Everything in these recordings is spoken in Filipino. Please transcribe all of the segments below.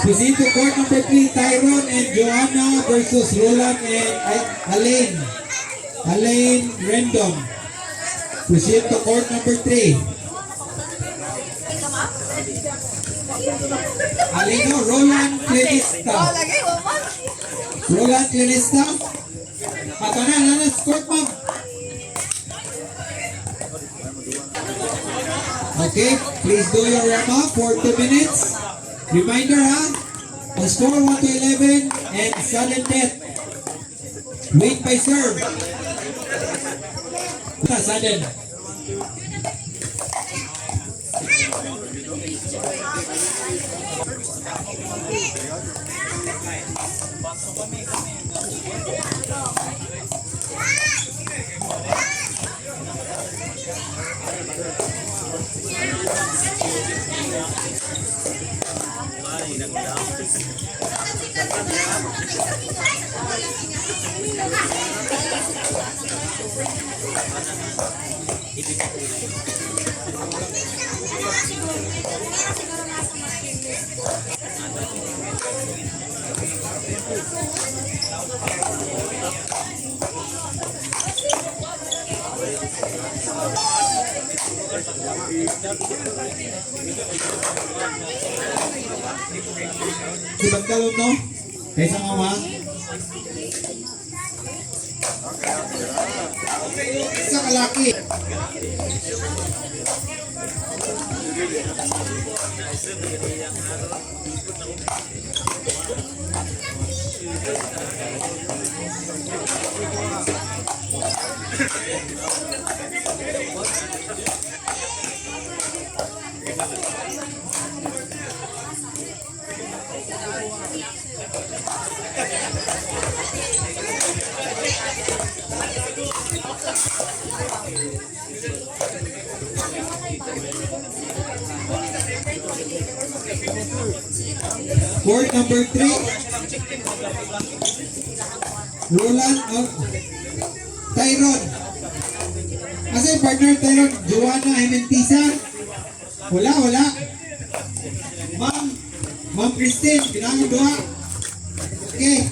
Proceed to court number 3, Tyrone and Joanna versus Roland and Alain. Alain Rendon. Proceed to court number 3. Alino, Roland Clenista. Roland Clenista. Pato na, lanas court, ma'am. Okay, please do your warm-up for 2 minutes. Reminder the score 1-11 and sudden death. Wait by serve. Sudden. Si Bagdalon, no? Kaysa mama. Isa kalaki. Court number 3. Roland of Tyrone. Asa yung partner Tyrone? Joanna Jimentisa? Wala. Ma'am Christine, pinangang doha. Okay.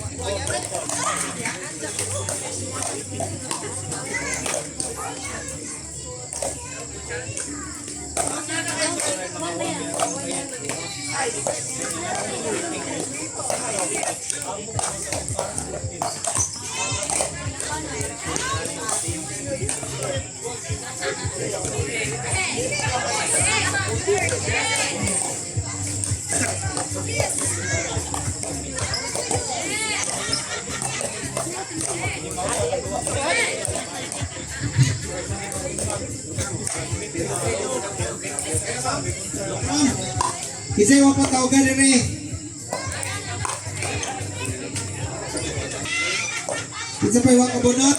Kisay mo pa tawagan rin eh. Isa pa iwang kabunot.